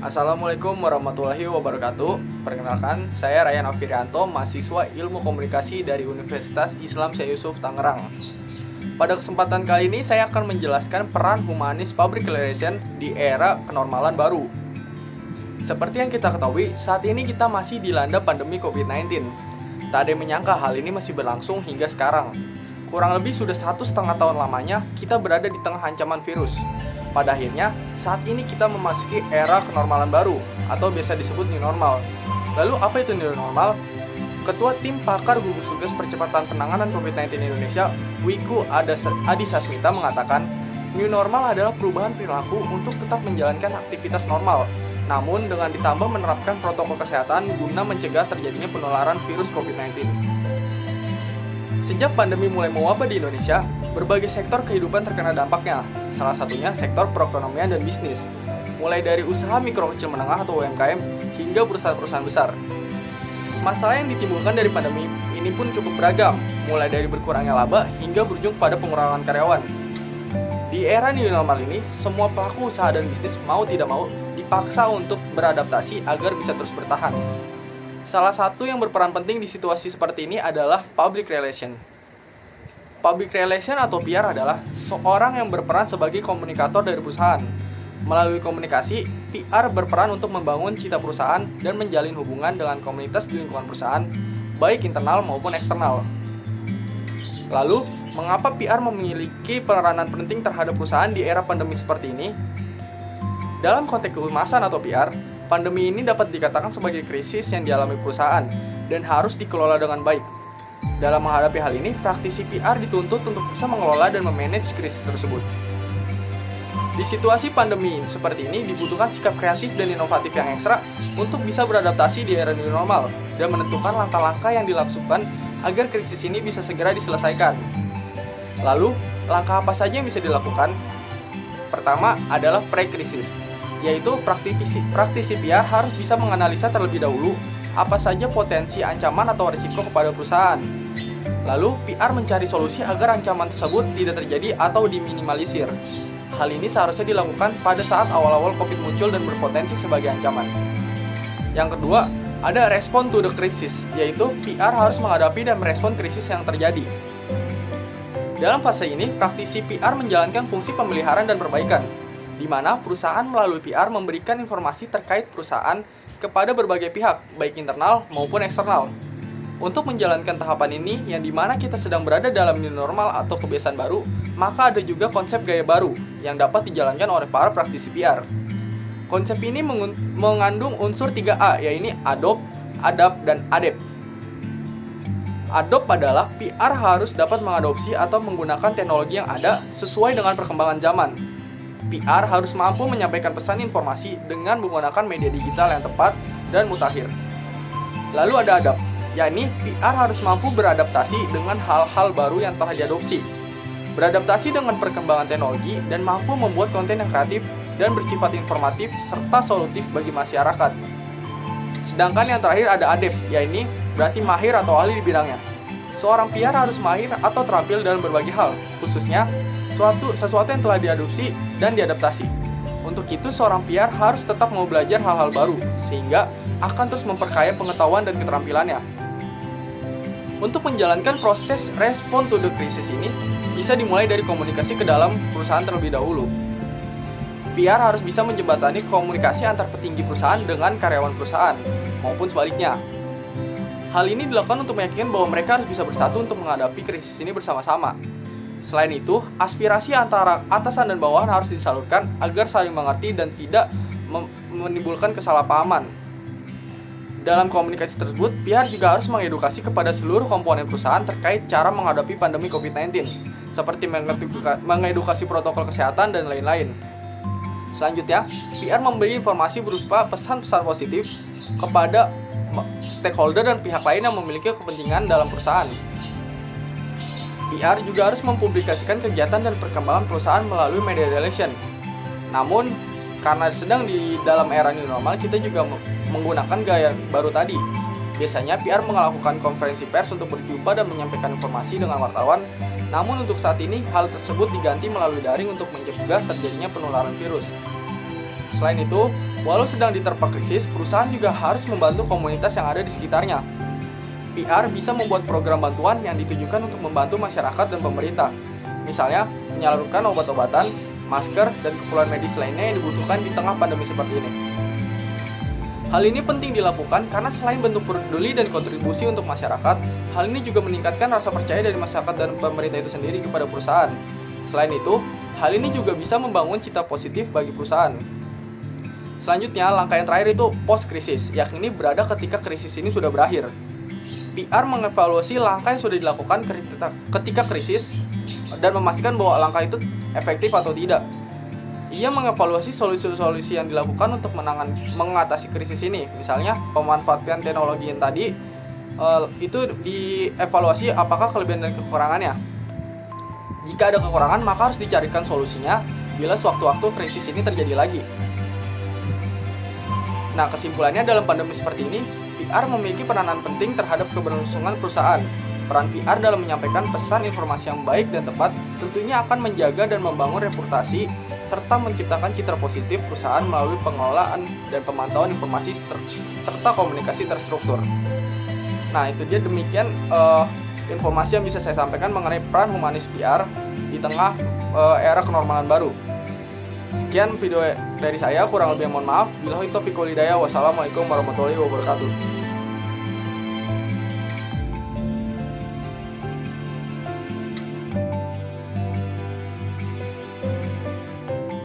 Assalamualaikum warahmatullahi wabarakatuh. Perkenalkan, saya Ryan Alfirianto, mahasiswa Ilmu Komunikasi dari Universitas Islam Syekh Yusuf Tangerang. Pada kesempatan kali ini, saya akan menjelaskan peran humanis public relation di era kenormalan baru. Seperti yang kita ketahui, saat ini kita masih dilanda pandemi COVID-19. Tak ada yang menyangka hal ini masih berlangsung hingga sekarang. Kurang lebih sudah 1,5 tahun lamanya kita berada di tengah ancaman virus. Pada akhirnya, saat ini kita memasuki era kenormalan baru atau biasa disebut new normal. Lalu apa itu new normal? Ketua Tim Pakar Gugus Tugas Percepatan Penanganan COVID-19 Indonesia, Wiku Adhisa Smita mengatakan, new normal adalah perubahan perilaku untuk tetap menjalankan aktivitas normal, namun dengan ditambah menerapkan protokol kesehatan guna mencegah terjadinya penularan virus COVID-19. Sejak pandemi mulai mewabah di Indonesia, berbagai sektor kehidupan terkena dampaknya, salah satunya sektor perekonomian dan bisnis, mulai dari usaha mikro kecil menengah atau UMKM hingga perusahaan-perusahaan besar. Masalah yang ditimbulkan dari pandemi ini pun cukup beragam, mulai dari berkurangnya laba hingga berujung pada pengurangan karyawan. Di era new normal ini, semua pelaku usaha dan bisnis mau tidak mau dipaksa untuk beradaptasi agar bisa terus bertahan. Salah satu yang berperan penting di situasi seperti ini adalah public relation. Public relation atau PR adalah seorang yang berperan sebagai komunikator dari perusahaan. Melalui komunikasi, PR berperan untuk membangun citra perusahaan dan menjalin hubungan dengan komunitas di lingkungan perusahaan, baik internal maupun eksternal. Lalu, mengapa PR memiliki peranan penting terhadap perusahaan di era pandemi seperti ini? Dalam konteks kehumasan atau PR, pandemi ini dapat dikatakan sebagai krisis yang dialami perusahaan dan harus dikelola dengan baik. Dalam menghadapi hal ini, praktisi PR dituntut untuk bisa mengelola dan memanage krisis tersebut. Di situasi pandemi seperti ini, dibutuhkan sikap kreatif dan inovatif yang ekstra untuk bisa beradaptasi di era new normal dan menentukan langkah-langkah yang dilakukan agar krisis ini bisa segera diselesaikan. Lalu, langkah apa saja yang bisa dilakukan? Pertama adalah pre-krisis, yaitu praktisi PR harus bisa menganalisa terlebih dahulu apa saja potensi ancaman atau risiko kepada perusahaan. Lalu, PR mencari solusi agar ancaman tersebut tidak terjadi atau diminimalisir. Hal ini seharusnya dilakukan pada saat awal-awal COVID muncul dan berpotensi sebagai ancaman. Yang kedua, ada respon to the crisis, yaitu PR harus menghadapi dan merespon krisis yang terjadi. Dalam fase ini, praktisi PR menjalankan fungsi pemeliharaan dan perbaikan, di mana perusahaan melalui PR memberikan informasi terkait perusahaan kepada berbagai pihak, baik internal maupun eksternal. Untuk menjalankan tahapan ini, yang dimana kita sedang berada dalam new normal atau kebiasaan baru, maka ada juga konsep gaya baru yang dapat dijalankan oleh para praktisi PR. Konsep ini mengandung unsur 3A, yaitu adopt, adapt, dan adapt. Adopt adalah PR harus dapat mengadopsi atau menggunakan teknologi yang ada sesuai dengan perkembangan zaman. PR harus mampu menyampaikan pesan informasi dengan menggunakan media digital yang tepat dan mutakhir. Lalu ada adapt, yakni PR harus mampu beradaptasi dengan hal-hal baru yang telah diadopsi, beradaptasi dengan perkembangan teknologi dan mampu membuat konten yang kreatif dan bersifat informatif serta solutif bagi masyarakat. Sedangkan yang terakhir ada adapt, yakni berarti mahir atau ahli di bidangnya. Seorang PR harus mahir atau terampil dalam berbagai hal, khususnya sesuatu yang telah diadopsi dan diadaptasi. Untuk itu, seorang PR harus tetap mau belajar hal-hal baru, sehingga akan terus memperkaya pengetahuan dan keterampilannya. Untuk menjalankan proses respon to the crisis ini, bisa dimulai dari komunikasi ke dalam perusahaan terlebih dahulu. PR harus bisa menjembatani komunikasi antar petinggi perusahaan dengan karyawan perusahaan, maupun sebaliknya. Hal ini dilakukan untuk meyakinkan bahwa mereka harus bisa bersatu untuk menghadapi krisis ini bersama-sama. Selain itu, aspirasi antara atasan dan bawahan harus disalurkan agar saling mengerti dan tidak menimbulkan kesalahpahaman. Dalam komunikasi tersebut, PR juga harus mengedukasi kepada seluruh komponen perusahaan terkait cara menghadapi pandemi COVID-19, seperti mengedukasi protokol kesehatan dan lain-lain. Selanjutnya, PR memberi informasi berupa pesan-pesan positif kepada stakeholder dan pihak lain yang memiliki kepentingan dalam perusahaan. PR juga harus mempublikasikan kegiatan dan perkembangan perusahaan melalui media relation. Namun, karena sedang di dalam era new normal, kita juga menggunakan gaya baru tadi. Biasanya PR melakukan konferensi pers untuk berjumpa dan menyampaikan informasi dengan wartawan. Namun untuk saat ini, hal tersebut diganti melalui daring untuk mencegah terjadinya penularan virus. Selain itu, walau sedang diterpa krisis, perusahaan juga harus membantu komunitas yang ada di sekitarnya. PR bisa membuat program bantuan yang ditujukan untuk membantu masyarakat dan pemerintah. Misalnya, menyalurkan obat-obatan, masker, dan keperluan medis lainnya yang dibutuhkan di tengah pandemi seperti ini. Hal ini penting dilakukan karena selain bentuk peduli dan kontribusi untuk masyarakat, hal ini juga meningkatkan rasa percaya dari masyarakat dan pemerintah itu sendiri kepada perusahaan. Selain itu, hal ini juga bisa membangun citra positif bagi perusahaan. Selanjutnya, langkah yang terakhir itu post-krisis, yakni berada ketika krisis ini sudah berakhir. PR mengevaluasi langkah yang sudah dilakukan ketika krisis dan memastikan bahwa langkah itu efektif atau tidak. Ia mengevaluasi solusi-solusi yang dilakukan untuk mengatasi krisis ini. Misalnya, pemanfaatan teknologi yang tadi itu dievaluasi apakah kelebihan dan kekurangannya. Jika ada kekurangan, maka harus dicarikan solusinya bila sewaktu-waktu krisis ini terjadi lagi. Nah, kesimpulannya dalam pandemi seperti ini, PR memiliki peranan penting terhadap keberlangsungan perusahaan. Peran PR dalam menyampaikan pesan informasi yang baik dan tepat tentunya akan menjaga dan membangun reputasi serta menciptakan citra positif perusahaan melalui pengelolaan dan pemantauan informasi serta komunikasi terstruktur. Nah, itu dia demikian informasi yang bisa saya sampaikan mengenai peran humanis PR di tengah era kenormalan baru. Sekian video dari saya, kurang lebih mohon maaf. Billahi taufiq wal hidayah. Wassalamualaikum warahmatullahi wabarakatuh.